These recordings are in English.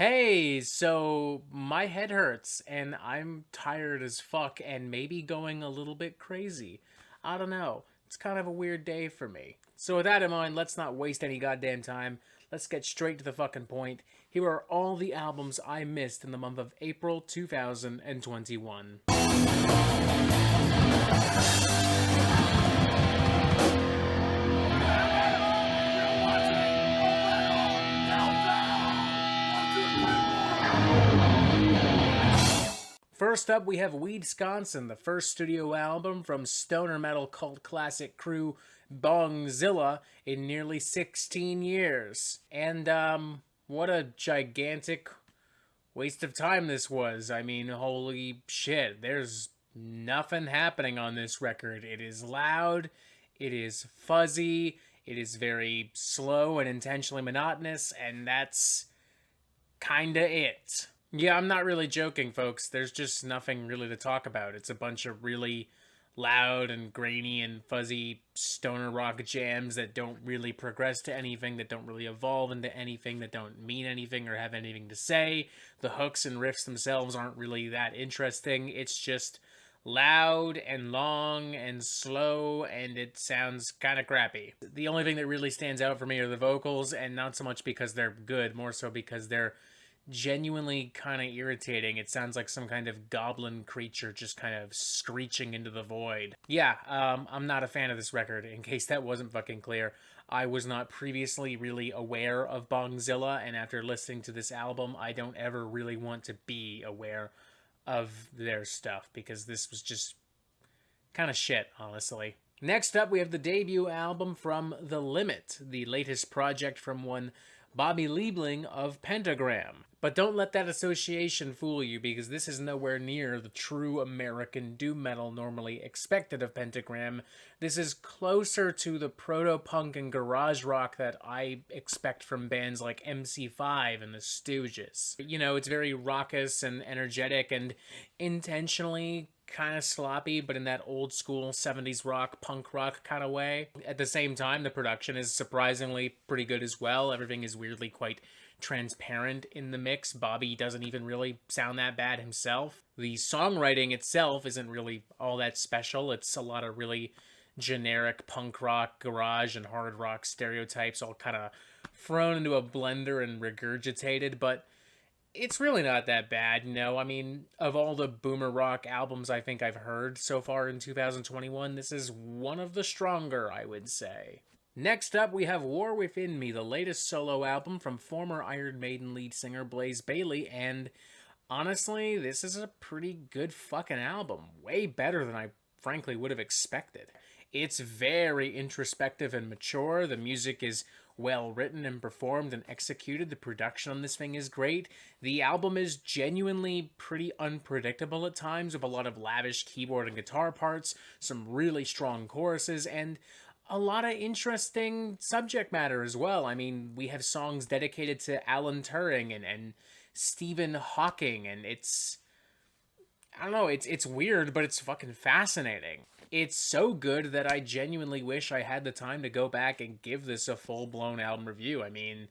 Hey, so my head hurts and I'm tired as fuck and maybe going a little bit crazy. I don't know. It's kind of a weird day for me. So with that in mind, let's not waste any goddamn time. Let's get straight to the fucking point. Here are all the albums I missed in the month of April 2021. First up, we have Weedsconsin, the first studio album from stoner metal cult classic crew Bongzilla in nearly 16 years. And, what a gigantic waste of time this was. I mean, holy shit, there's nothing happening on this record. It is loud, it is fuzzy, it is very slow and intentionally monotonous, and that's kinda it. Yeah, I'm not really joking, folks. There's just nothing really to talk about. It's a bunch of really loud and grainy and fuzzy stoner rock jams that don't really progress to anything, that don't really evolve into anything, that don't mean anything or have anything to say. The hooks and riffs themselves aren't really that interesting. It's just loud and long and slow, and it sounds kind of crappy. The only thing that really stands out for me are the vocals, and not so much because they're good, more so because they're genuinely kind of irritating. It sounds like some kind of goblin creature just kind of screeching into the void. Yeah, I'm not a fan of this record, in case that wasn't fucking clear. I was not previously really aware of Bongzilla, and after listening to this album, I don't ever really want to be aware of their stuff, because this was just kind of shit, honestly. Next up, we have the debut album from The Limit, the latest project from one Bobby Liebling of Pentagram. But don't let that association fool you, because this is nowhere near the true American doom metal normally expected of Pentagram. This is closer to the proto-punk and garage rock that I expect from bands like MC5 and the Stooges. You know, it's very raucous and energetic and intentionally kind of sloppy, but in that old school 70s rock, punk rock kind of way. At the same time, the production is surprisingly pretty good as well. Everything is weirdly quite transparent in the mix. Bobby doesn't even really sound that bad himself. The songwriting itself isn't really all that special. It's a lot of really generic punk rock, garage, and hard rock stereotypes all kind of thrown into a blender and regurgitated, but it's really not that bad, you know. I mean, of all the boomer rock albums I think I've heard so far in 2021, this is one of the stronger, I would say. Next up, we have War Within Me, the latest solo album from former Iron Maiden lead singer Bayley, and honestly, this is a pretty good fucking album. Way better than I frankly would have expected. It's very introspective and mature. The music is well written and performed and executed. The production on this thing is great. The album is genuinely pretty unpredictable at times, with a lot of lavish keyboard and guitar parts, some really strong choruses, and a lot of interesting subject matter as well. I mean, we have songs dedicated to Alan Turing and Stephen Hawking, and it's, I don't know, it's weird, but it's fucking fascinating. It's so good that I genuinely wish I had the time to go back and give this a full-blown album review. I mean,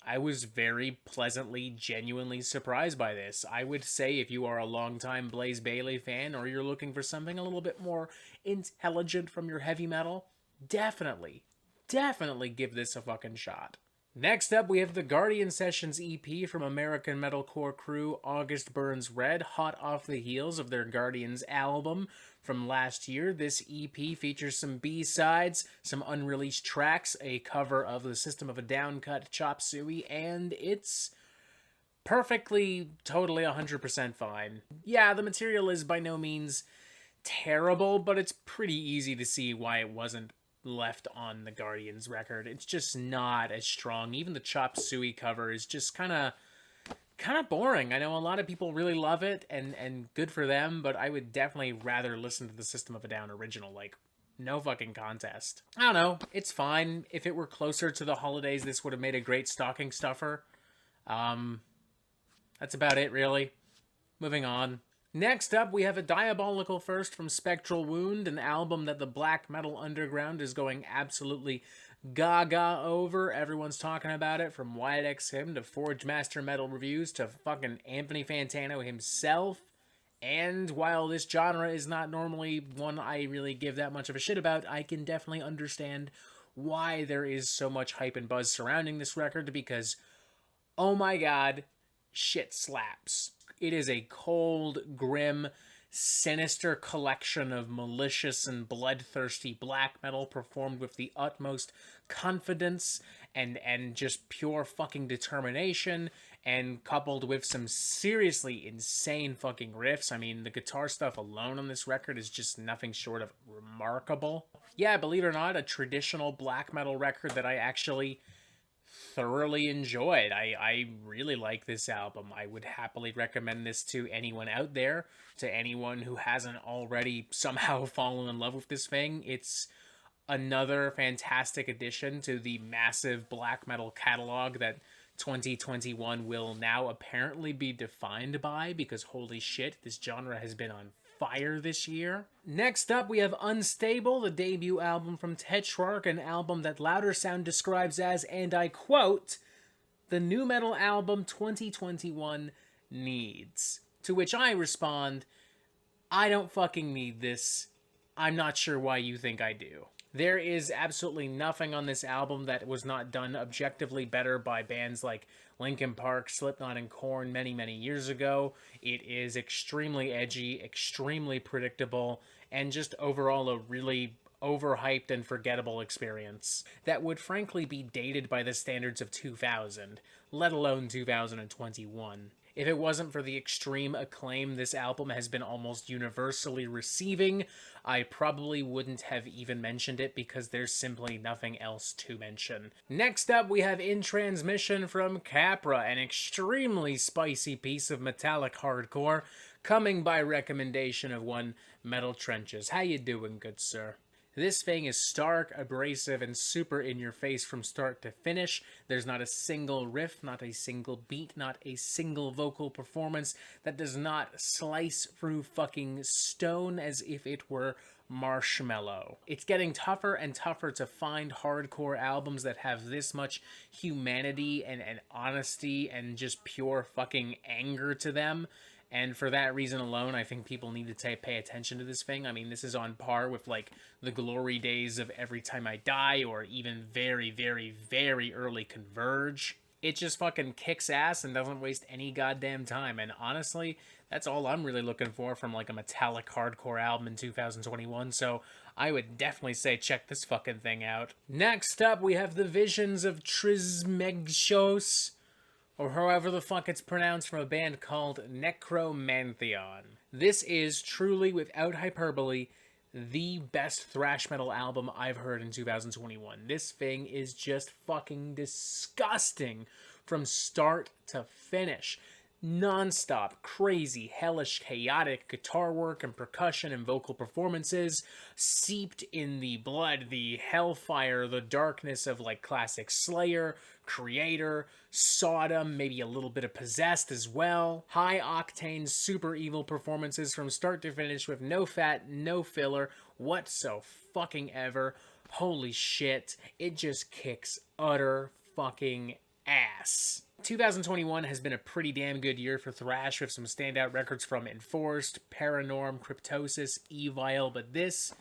I was very pleasantly, genuinely surprised by this. I would say if you are a longtime Blaze Bayley fan, or you're looking for something a little bit more intelligent from your heavy metal, definitely give this a fucking shot. Next up, we have the Guardian Sessions EP from American metalcore crew August Burns Red, hot off the heels of their Guardians album from last year. This EP features some B-sides, some unreleased tracks, a cover of the System of a Down cut Chop Suey, and it's perfectly, totally 100% fine. Yeah, the material is by no means terrible, but it's pretty easy to see why it wasn't left on the Guardians record. It's just not as strong. Even the Chop Suey cover is just kind of boring. I know a lot of people really love it, and good for them, but I would definitely rather listen to the System of a Down original. Like, no fucking contest. I don't know. It's fine. If it were closer to the holidays, this would have made a great stocking stuffer. That's about it, really. Moving on. Next up, we have a diabolical first from Spectral Wound, an album that the black metal underground is going absolutely gaga over. Everyone's talking about it, from Wyatt X Him to Forge Master Metal Reviews to fucking Anthony Fantano himself. And while this genre is not normally one I really give that much of a shit about, I can definitely understand why there is so much hype and buzz surrounding this record, because, oh my god, shit slaps. It is a cold, grim, sinister collection of malicious and bloodthirsty black metal performed with the utmost confidence and just pure fucking determination, and coupled with some seriously insane fucking riffs. I mean, the guitar stuff alone on this record is just nothing short of remarkable. Yeah, believe it or not, a traditional black metal record that I actually thoroughly enjoyed. I really like this album. I would happily recommend this to anyone out there, to anyone who hasn't already somehow fallen in love with this thing. It's another fantastic addition to the massive black metal catalog that 2021 will now apparently be defined by, because holy shit, this genre has been on fire this year. Next up, we have Unstable, the debut album from Tetrarch, an album that Louder Sound describes as, and I quote, the new metal album 2021 needs. To which I respond, I don't fucking need this. I'm not sure why you think I do. There is absolutely nothing on this album that was not done objectively better by bands like Linkin Park, Slipknot, and Korn many, many years ago. It is extremely edgy, extremely predictable, and just overall a really overhyped and forgettable experience that would frankly be dated by the standards of 2000, let alone 2021. If it wasn't for the extreme acclaim this album has been almost universally receiving, I probably wouldn't have even mentioned it, because there's simply nothing else to mention. Next up, we have In Transmission from Capra, an extremely spicy piece of metallic hardcore, coming by recommendation of one Metal Trenches. How you doing, good sir? This thing is stark, abrasive, and super in your face from start to finish. There's not a single riff, not a single beat, not a single vocal performance that does not slice through fucking stone as if it were marshmallow. It's getting tougher and tougher to find hardcore albums that have this much humanity and honesty and just pure fucking anger to them. And for that reason alone, I think people need to pay attention to this thing. I mean, this is on par with, like, the glory days of Every Time I Die, or even very, very, very early Converge. It just fucking kicks ass and doesn't waste any goddamn time. And honestly, that's all I'm really looking for from, like, a metallic hardcore album in 2021. So I would definitely say check this fucking thing out. Next up, we have the Visions of Trismegistos, or however the fuck it's pronounced, from a band called Nekromantheon. This is truly, without hyperbole, the best thrash metal album I've heard in 2021. This thing is just fucking disgusting from start to finish. Non-stop, crazy, hellish, chaotic guitar work and percussion and vocal performances, seeped in the blood, the hellfire, the darkness of, like, classic Slayer, Creator, Sodom, maybe a little bit of Possessed as well. High-octane, super evil performances from start to finish with no fat, no filler, whatso-fucking-ever. Holy shit, it just kicks utter fucking ass. 2021 has been a pretty damn good year for thrash, with some standout records from Enforced, Paranorm, Cryptosis, Evil, but this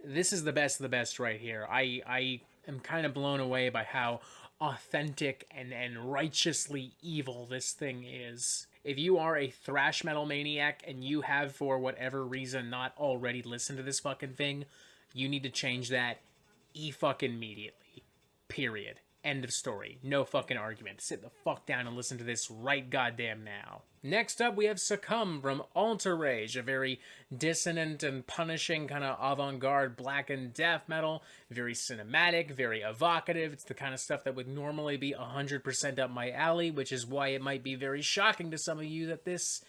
is the best of the best right here. I am kind of blown away by how authentic and righteously evil this thing is. If you are a thrash metal maniac and you have, for whatever reason, not already listened to this fucking thing, you need to change that fucking immediately. Period. End of story. No fucking argument. Sit the fuck down and listen to this right goddamn now. Next up, we have Succumb from Altarage, a very dissonant and punishing kind of avant-garde blackened death metal. Very cinematic, very evocative. It's the kind of stuff that would normally be 100% up my alley, which is why it might be very shocking to some of you that this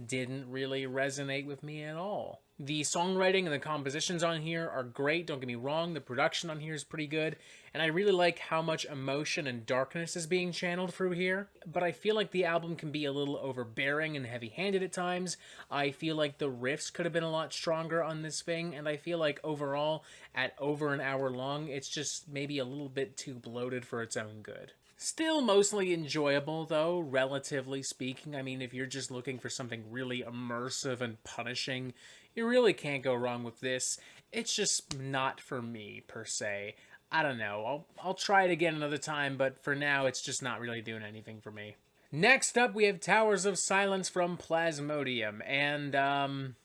didn't really resonate with me at all. The songwriting and the compositions on here are great, don't get me wrong, the production on here is pretty good, and I really like how much emotion and darkness is being channeled through here, but I feel like the album can be a little overbearing and heavy-handed at times. I feel like the riffs could have been a lot stronger on this thing, and I feel like overall, at over an hour long, it's just maybe a little bit too bloated for its own good. Still mostly enjoyable, though, relatively speaking. I mean, if you're just looking for something really immersive and punishing, you really can't go wrong with this. It's just not for me, per se. I don't know. I'll try it again another time, but for now, it's just not really doing anything for me. Next up, we have Towers of Silence from Plasmodium, and,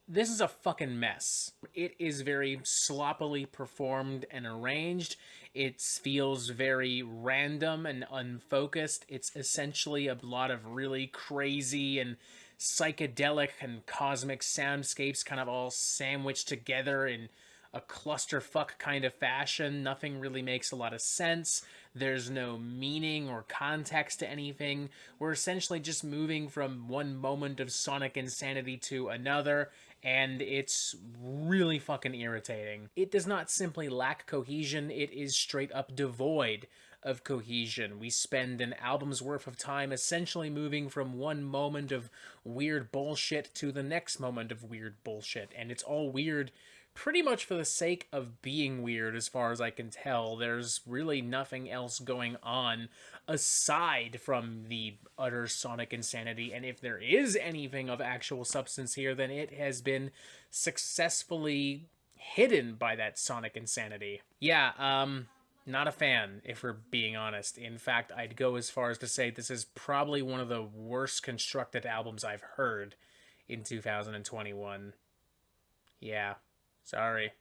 this is a fucking mess. It is very sloppily performed and arranged. It feels very random and unfocused. It's essentially a lot of really crazy and psychedelic and cosmic soundscapes kind of all sandwiched together in a clusterfuck kind of fashion. Nothing really makes a lot of sense. There's no meaning or context to anything. We're essentially just moving from one moment of sonic insanity to another, and it's really fucking irritating. It does not simply lack cohesion, it is straight up devoid of cohesion. We spend an album's worth of time essentially moving from one moment of weird bullshit to the next moment of weird bullshit, and it's all weird pretty much for the sake of being weird, as far as I can tell. There's really nothing else going on aside from the utter sonic insanity, and if there is anything of actual substance here, then it has been successfully hidden by that sonic insanity. Yeah, not a fan, if we're being honest. In fact, I'd go as far as to say this is probably one of the worst constructed albums I've heard in 2021. Yeah. Sorry.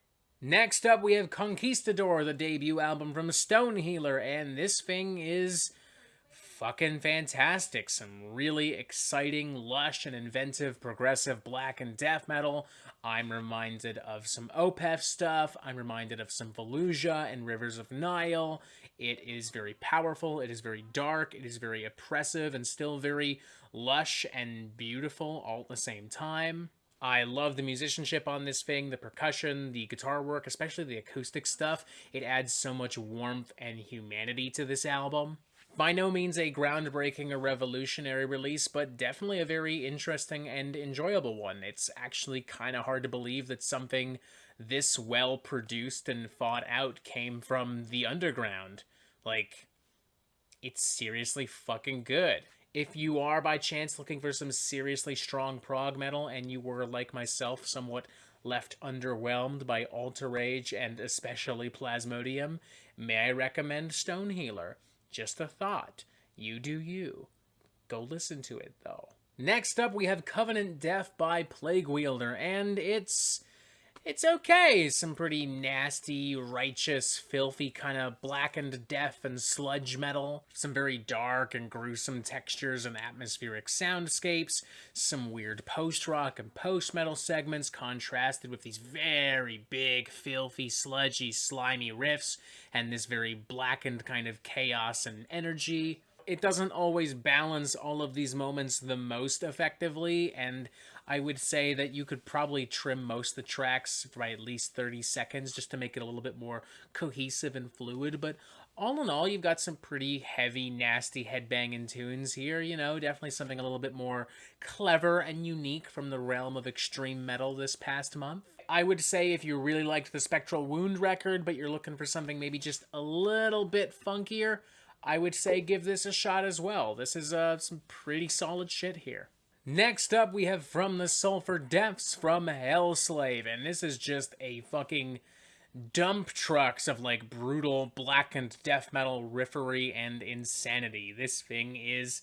Next up, we have Conquistador, the debut album from Stonehealer, and this thing is fucking fantastic. Some really exciting, lush, and inventive progressive black and death metal. I'm reminded of some Opeth stuff. I'm reminded of some Fallujah and Rivers of Nile. It is very powerful. It is very dark. It is very oppressive and still very lush and beautiful all at the same time. I love the musicianship on this thing, the percussion, the guitar work, especially the acoustic stuff. It adds so much warmth and humanity to this album. By no means a groundbreaking or revolutionary release, but definitely a very interesting and enjoyable one. It's actually kind of hard to believe that something this well produced and thought out came from the underground. Like, it's seriously fucking good. If you are, by chance, looking for some seriously strong prog metal, and you were, like myself, somewhat left underwhelmed by Altarage and especially Plasmodium, may I recommend Stonehealer? Just a thought. You do you. Go listen to it, though. Next up, we have Covenant Death by Plaguewielder, and it's okay. Some pretty nasty, righteous, filthy kind of blackened death and sludge metal. Some very dark and gruesome textures and atmospheric soundscapes. Some weird post-rock and post-metal segments contrasted with these very big, filthy, sludgy, slimy riffs and this very blackened kind of chaos and energy. It doesn't always balance all of these moments the most effectively, and I would say that you could probably trim most of the tracks by at least 30 seconds just to make it a little bit more cohesive and fluid, but all in all, you've got some pretty heavy, nasty headbanging tunes here, you know, definitely something a little bit more clever and unique from the realm of extreme metal this past month. I would say if you really liked the Spectral Wound record, but you're looking for something maybe just a little bit funkier, I would say give this a shot as well. This is some pretty solid shit here. Next up, we have From the Sulphur Depths from Helslave, and this is just a fucking dump trucks of, like, brutal blackened death metal riffery and insanity. This thing is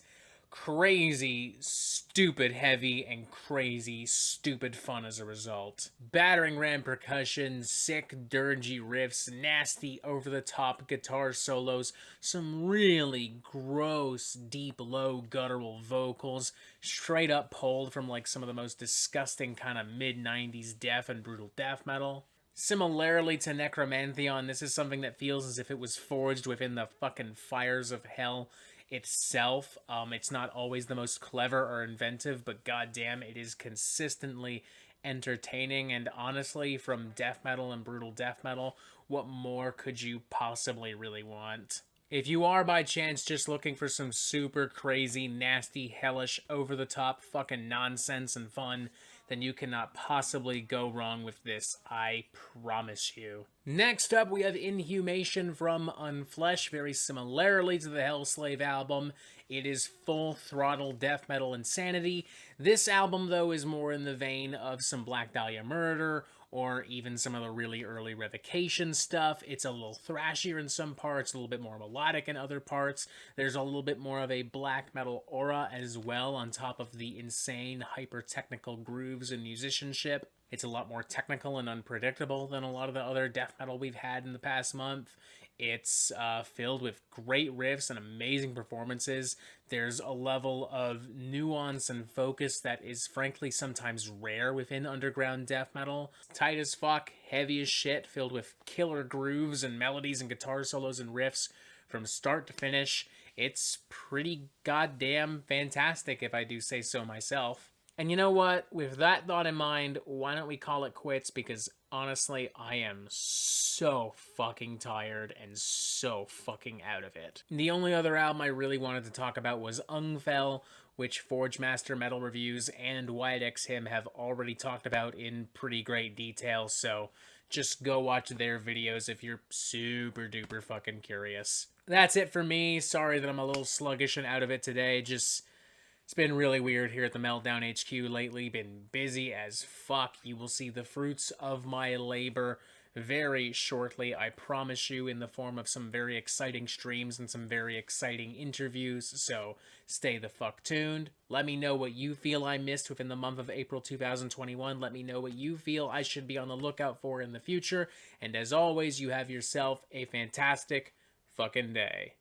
crazy, stupid heavy, and crazy, stupid fun as a result. Battering ram percussion, sick, dirgy riffs, nasty, over-the-top guitar solos, some really gross, deep, low, guttural vocals, straight up pulled from, like, some of the most disgusting kind of mid-90s death and brutal death metal. Similarly to Nekromantheon, this is something that feels as if it was forged within the fucking fires of hell. itself. It's not always the most clever or inventive, but goddamn, it is consistently entertaining. And honestly, from death metal and brutal death metal, what more could you possibly really want? If you are by chance just looking for some super crazy, nasty, hellish, over-the-top fucking nonsense and fun, then you cannot possibly go wrong with this, I promise you. Next up, we have Inhumation from Unflesh. Very similarly to the Helslave album, it is full-throttle death metal insanity. This album, though, is more in the vein of some Black Dahlia Murder, or even some of the really early Revocation stuff. It's a little thrashier in some parts, a little bit more melodic in other parts. There's a little bit more of a black metal aura as well, on top of the insane, hyper-technical grooves and musicianship. It's a lot more technical and unpredictable than a lot of the other death metal we've had in the past month. It's filled with great riffs and amazing performances. There's a level of nuance and focus that is frankly sometimes rare within underground death metal. Tight as fuck, heavy as shit, filled with killer grooves and melodies and guitar solos and riffs from start to finish. It's pretty goddamn fantastic, if I do say so myself. And you know what? With that thought in mind, why don't we call it quits? Because honestly, I am so fucking tired and so fucking out of it. The only other album I really wanted to talk about was Ungfell, which Forge Master Metal Reviews and Wyatt X Him have already talked about in pretty great detail, so just go watch their videos if you're super duper fucking curious. That's it for me. Sorry that I'm a little sluggish and out of it today. It's been really weird here at the Meltdown HQ lately. Been busy as fuck. You will see the fruits of my labor very shortly, I promise you, in the form of some very exciting streams and some very exciting interviews, so stay the fuck tuned. Let me know what you feel I missed within the month of April 2021. Let me know what you feel I should be on the lookout for in the future, and as always, you have yourself a fantastic fucking day.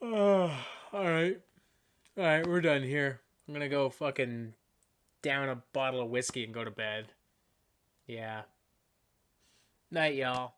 Alright, we're done here. I'm gonna go fucking down a bottle of whiskey and go to bed. Yeah. Night, y'all.